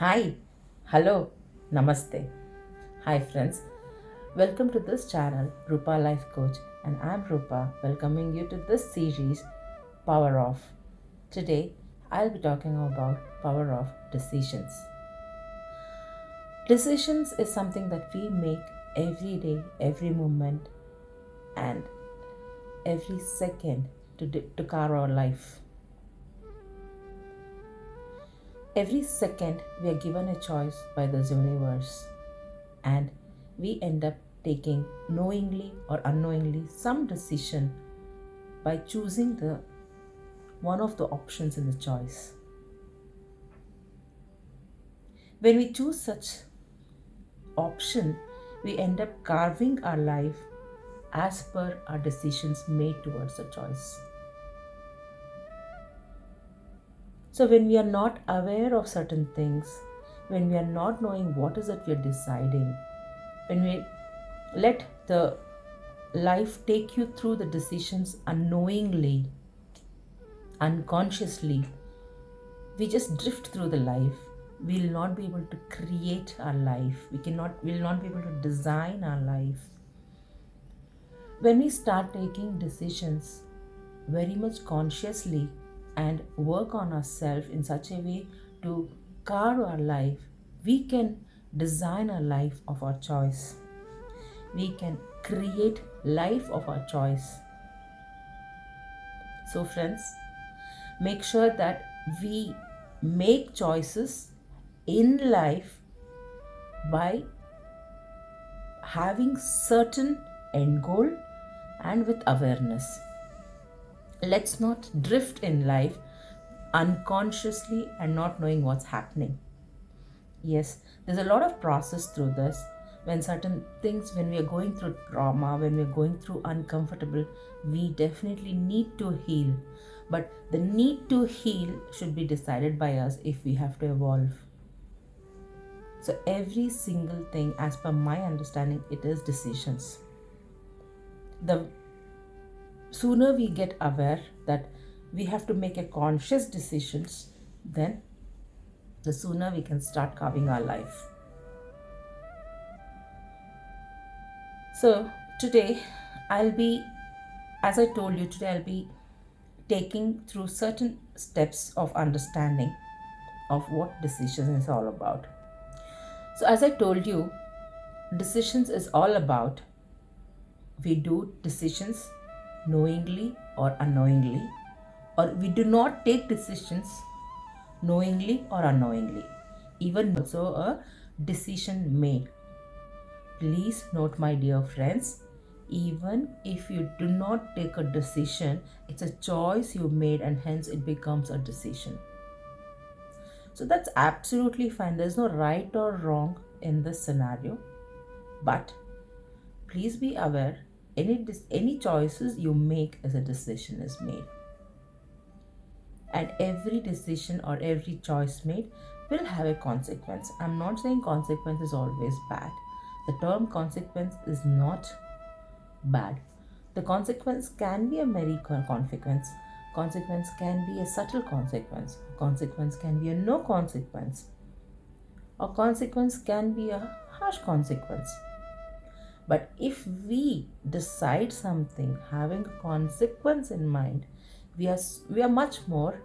Hi, hello, namaste. Hi, friends. Welcome to this channel, Roopa Life Coach, and I'm Roopa, welcoming you to this series, Power Off. Today, I'll be talking about power of decisions. Decisions is something that we make every day, every moment, and every second to carve our life. Every second, we are given a choice by this universe, and we end up taking knowingly or unknowingly some decision by choosing the one of the options in the choice. When we choose such option, we end up carving our life as per our decisions made towards the choice. So when we are not aware of certain things, when we are not knowing what is it we are deciding, when we let the life take you through the decisions unknowingly, unconsciously, we just drift through the life. We'll not be able to create our life. We'll not be able to design our life. When we start taking decisions very much consciously and work on ourselves in such a way to carve our life, we can design a life of our choice. We can create life of our choice. So friends, make sure that we make choices in life by having certain end goal and with awareness. Let's not drift in life unconsciously and not knowing what's happening. Yes, there's a lot of process through this. When certain things, when we are going through trauma, when we are going through uncomfortable, we definitely need to heal. But the need to heal should be decided by us if we have to evolve. So every single thing, as per my understanding, it is decisions. The sooner we get aware that we have to make a conscious decisions, then the sooner we can start carving our life. So today I'll be, as I told you, today I'll be taking through certain steps of understanding of what decisions is all about. So as I told you, decisions is all about we do decisions knowingly or unknowingly, or we do not take decisions knowingly or unknowingly, even also a decision made. Please note, my dear friends, even if you do not take a decision, it's a choice you made and hence it becomes a decision. So that's absolutely fine. There's no right or wrong in this scenario, but please be aware any choices you make as a decision is made, and every decision or every choice made will have a consequence. I'm not saying consequence is always bad. The term consequence is not bad. The consequence can be a merry consequence. Consequence can be a subtle consequence. Consequence can be a no consequence. Or consequence can be a harsh consequence. But if we decide something having a consequence in mind, we are much more,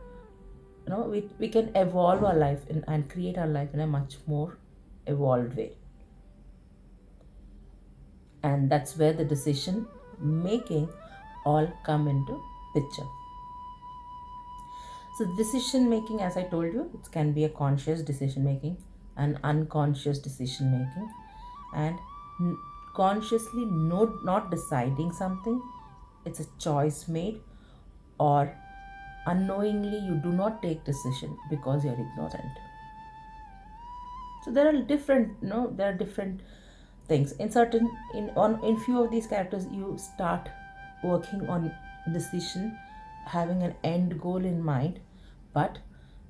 we can evolve our life and create our life in a much more evolved way. And that's where the decision making all come into picture. So decision making, as I told you, it can be a conscious decision making, an unconscious decision making, and consciously not deciding something, it's a choice made, or unknowingly you do not take decision because you're ignorant. So there are different, there are different things in certain in few of these characters. You start working on decision having an end goal in mind, but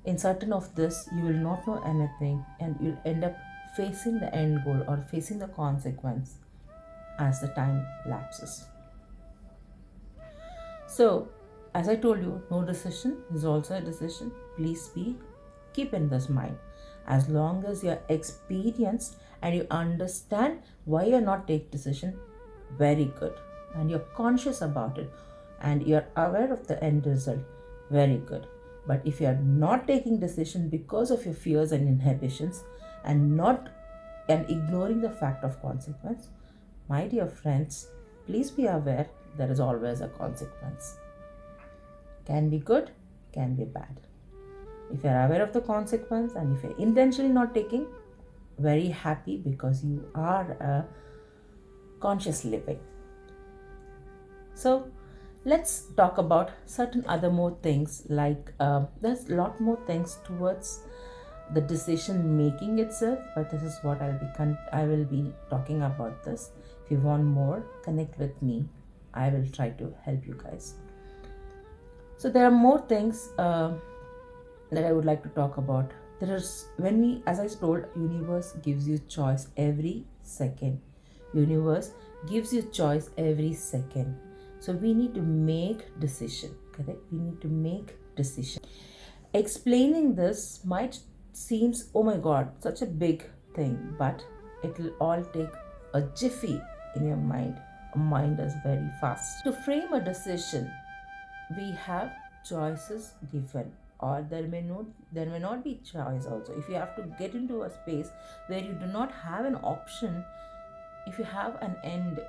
in certain of this you will not know anything and you'll end up facing the end goal or facing the consequence as the time lapses. So as I told you, no decision is also a decision. Please be keep in this mind. As long as you're experienced and you understand why you're not taking decision, very good. And you're conscious about it and you're aware of the end result, very good. But if you're not taking decision because of your fears and inhibitions and ignoring the fact of consequence, my dear friends, please be aware there is always a consequence. Can be good, can be bad. If you're aware of the consequence and if you're intentionally not taking, very happy because you are a conscious living. So let's talk about certain other more things like there's a lot more things towards the decision making itself, but this is what I will be talking about this. If you want more, connect with me. I will try to help you guys. So there are more things that I would like to talk about. There is when we, as I told, universe gives you choice every second. Universe gives you choice every second. So we need to make decision. Correct? We need to make decision. Explaining this might seems, oh my god, such a big thing, but it will all take a jiffy in your mind. A mind is very fast. To frame a decision, we have choices given, or there may not be choice also. If you have to get into a space where you do not have an option, if you have an end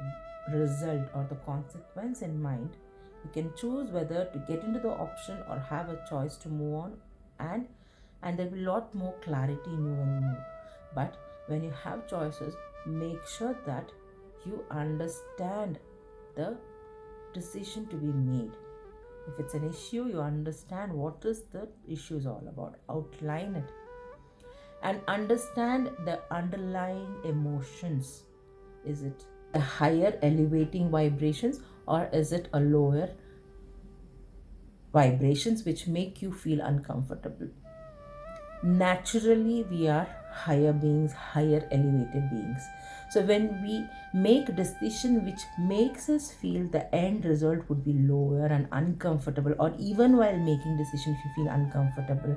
result or the consequence in mind, you can choose whether to get into the option or have a choice to move on, and there will be a lot more clarity in you when you move. But when you have choices, make sure that you understand the decision to be made. If it's an issue, you understand what is the issue is all about, outline it, and understand the underlying emotions. Is it a higher elevating vibrations, or is it a lower vibrations which make you feel uncomfortable? Naturally, we are higher beings, higher elevated beings. So when we make a decision which makes us feel the end result would be lower and uncomfortable, or even while making decision if you feel uncomfortable,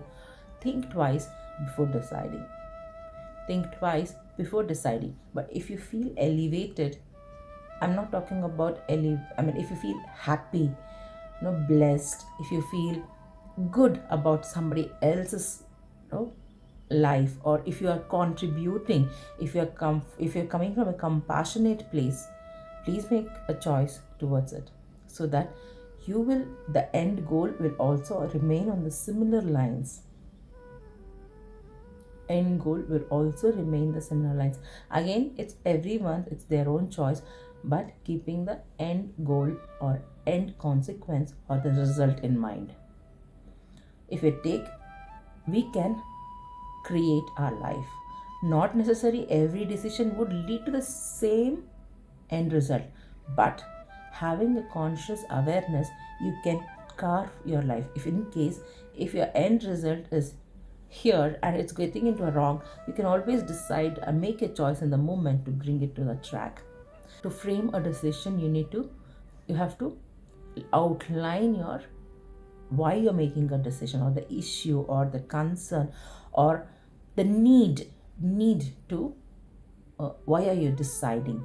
think twice before deciding. Think twice before deciding. But if you feel elevated, I'm not talking about if you feel happy, blessed, if you feel good about somebody else's life, or if you are contributing, if you're coming from a compassionate place, please make a choice towards it, so that the end goal will also remain on the similar lines. End goal will also remain the similar lines. Again, it's everyone, it's their own choice, but keeping the end goal or end consequence or the result in mind. If we can create our life. Not necessarily every decision would lead to the same end result, but having a conscious awareness, you can carve your life. If your end result is here and it's getting into a wrong, you can always decide and make a choice in the moment to bring it to the track. To frame a decision, you have to outline your why you're making a decision, or the issue, or the concern, or the need to why are you deciding.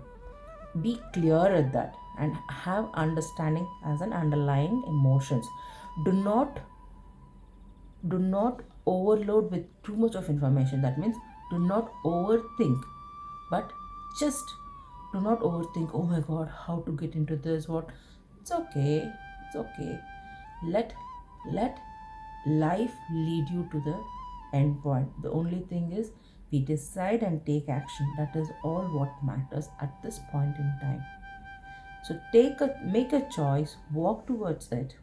Be clear at that and have understanding as an underlying emotions. Do not overload with too much of information. That means do not overthink, but just do not overthink, oh my god, how to get into this, what. It's okay. Let life lead you to the end point. The only thing is we decide and take action. That is all what matters at this point in time. So make a choice, walk towards it.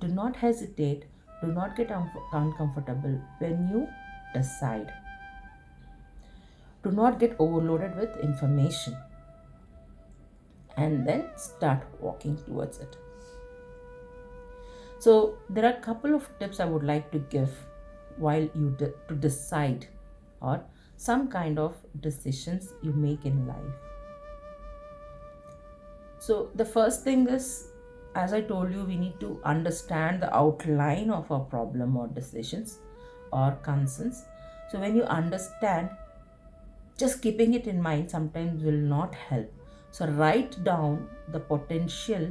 Do not hesitate, do not get uncomfortable when you decide. Do not get overloaded with information, and then start walking towards it. So there are a couple of tips I would like to give while to decide, or some kind of decisions you make in life. So the first thing is, as I told you, we need to understand the outline of our problem or decisions or concerns. So when you understand, just keeping it in mind sometimes will not help. So write down the potential,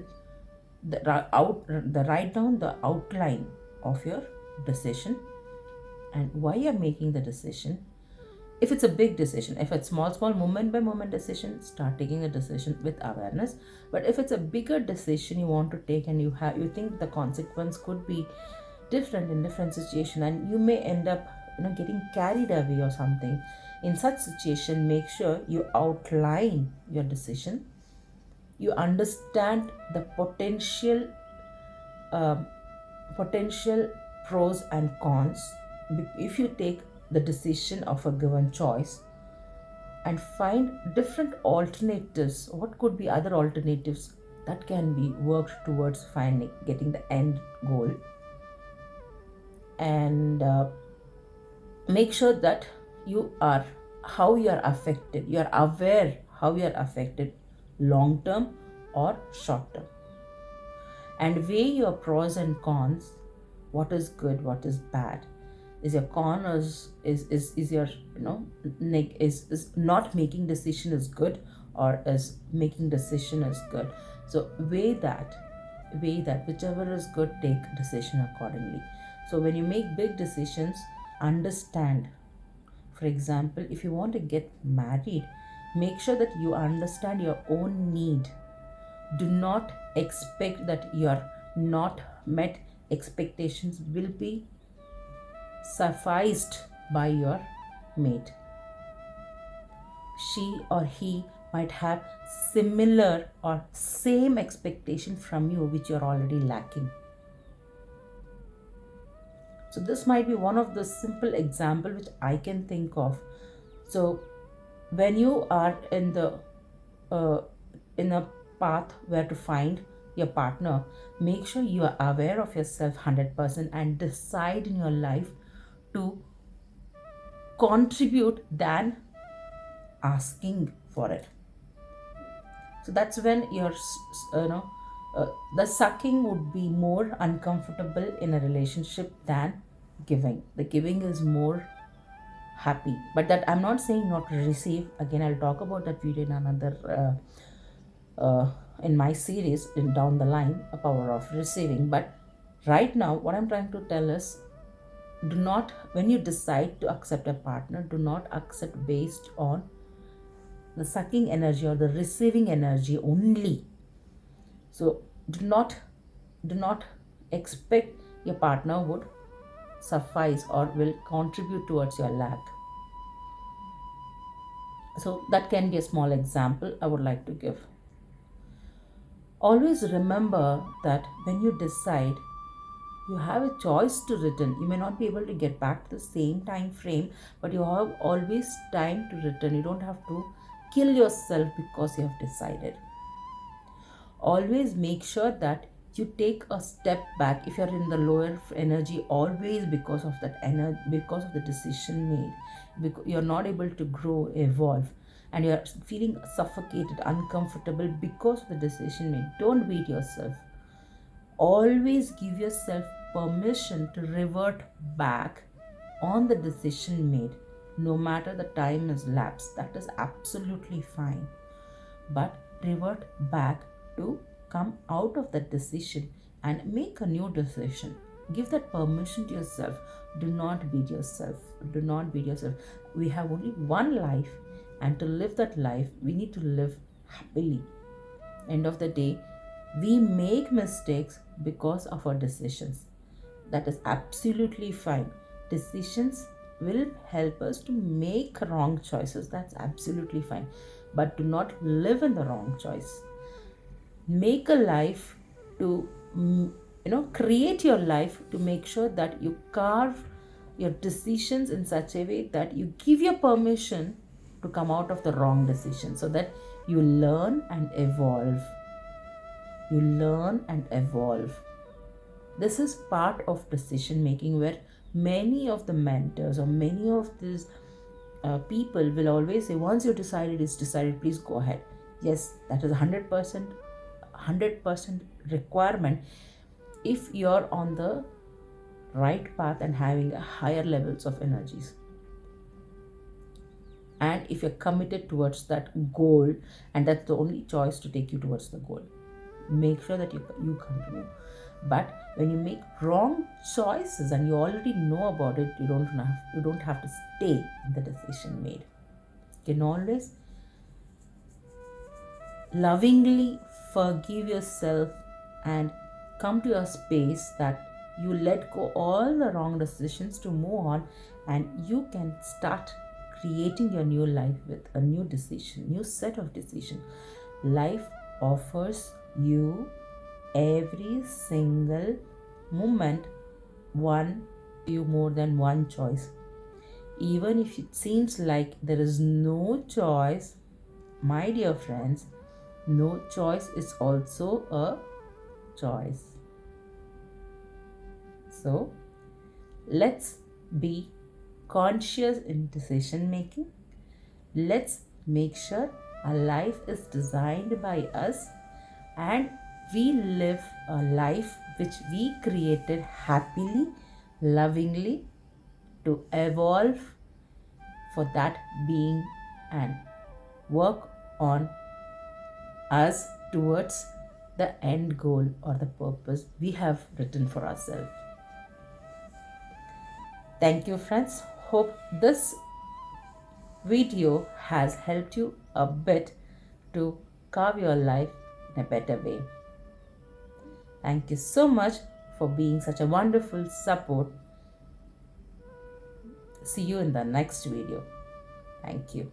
the write down the outline of your decision and why you're making the decision. If it's a big decision, if it's small moment by moment decision, start taking a decision with awareness. But if it's a bigger decision you want to take and you think the consequence could be different in different situation, and you may end up getting carried away or something, in such situation make sure you outline your decision. You understand the uh, potential pros and cons if you take the decision of a given choice, and find different alternatives. What could be other alternatives that can be worked towards finding getting the end goal, and make sure that you are how you are affected. You are aware how you are affected, long term or short term, and weigh your pros and cons. What is good, what is bad? Is your con is your is not making decision is good, or is making decision is good? So weigh that whichever is good, take decision accordingly. So when you make big decisions, understand. For example, if you want to get married, make sure that you understand your own need. Do not expect that your not met expectations will be sufficed by your mate. She or he might have similar or same expectation from you which you're already lacking. So this might be one of the simple example which I can think of. So when you are uh, in a path where to find your partner, make sure you are aware of yourself 100% and decide in your life to contribute than asking for it. So that's when uh, the sucking would be more uncomfortable in a relationship than giving. The giving is more happy, but that I'm not saying not to receive. Again, I'll talk about that video in another in my series in down the line, a power of receiving. But right now what I'm trying to tell is, do not, when you decide to accept a partner, do not accept based on the sucking energy or the receiving energy only. So do not expect your partner would suffice or will contribute towards your lack. So that can be a small example I would like to give. Always remember that when you decide, you have a choice to return. You may not be able to get back to the same time frame, but you have always time to return. You don't have to kill yourself because you have decided. Always make sure that you take a step back if you're in the lower energy, always because of that energy, because of the decision made, because you're not able to grow, evolve, and you're feeling suffocated, uncomfortable because of the decision made. Don't beat yourself. Always give yourself permission to revert back on the decision made, no matter the time has lapsed. That is absolutely fine. But revert back to come out of that decision and make a new decision. Give that permission to yourself. Do not beat yourself. Do not beat yourself. We have only one life, and to live that life, we need to live happily. End of the day, we make mistakes because of our decisions. That is absolutely fine. Decisions will help us to make wrong choices. That's absolutely fine. But do not live in the wrong choice. Make a life to, create your life to make sure that you carve your decisions in such a way that you give your permission to come out of the wrong decision, so that you learn and evolve. You learn and evolve. This is part of decision making, where many of the mentors or many of these people will always say, once you decided, it's decided, please go ahead. Yes, that is 100% requirement if you're on the right path and having higher levels of energies. and if you're committed towards that goal, and that's the only choice to take you towards the goal, make sure that you continue. But when you make wrong choices and you already know about it, you don't have to stay in the decision made. You can always lovingly forgive yourself and come to a space that you let go all the wrong decisions to move on, and you can start creating your new life with a new decision, new set of decision. Life offers you every single moment one you more than one choice. Even if it seems like there is no choice, my dear friends, no choice is also a choice. So let's be conscious in decision making. Let's make sure our life is designed by us and we live a life which we created happily, lovingly, to evolve for that being and work on us towards the end goal or the purpose we have written for ourselves. Thank you, friends. Hope this video has helped you a bit to carve your life in a better way. Thank you so much for being such a wonderful support. See you in the next video. Thank you.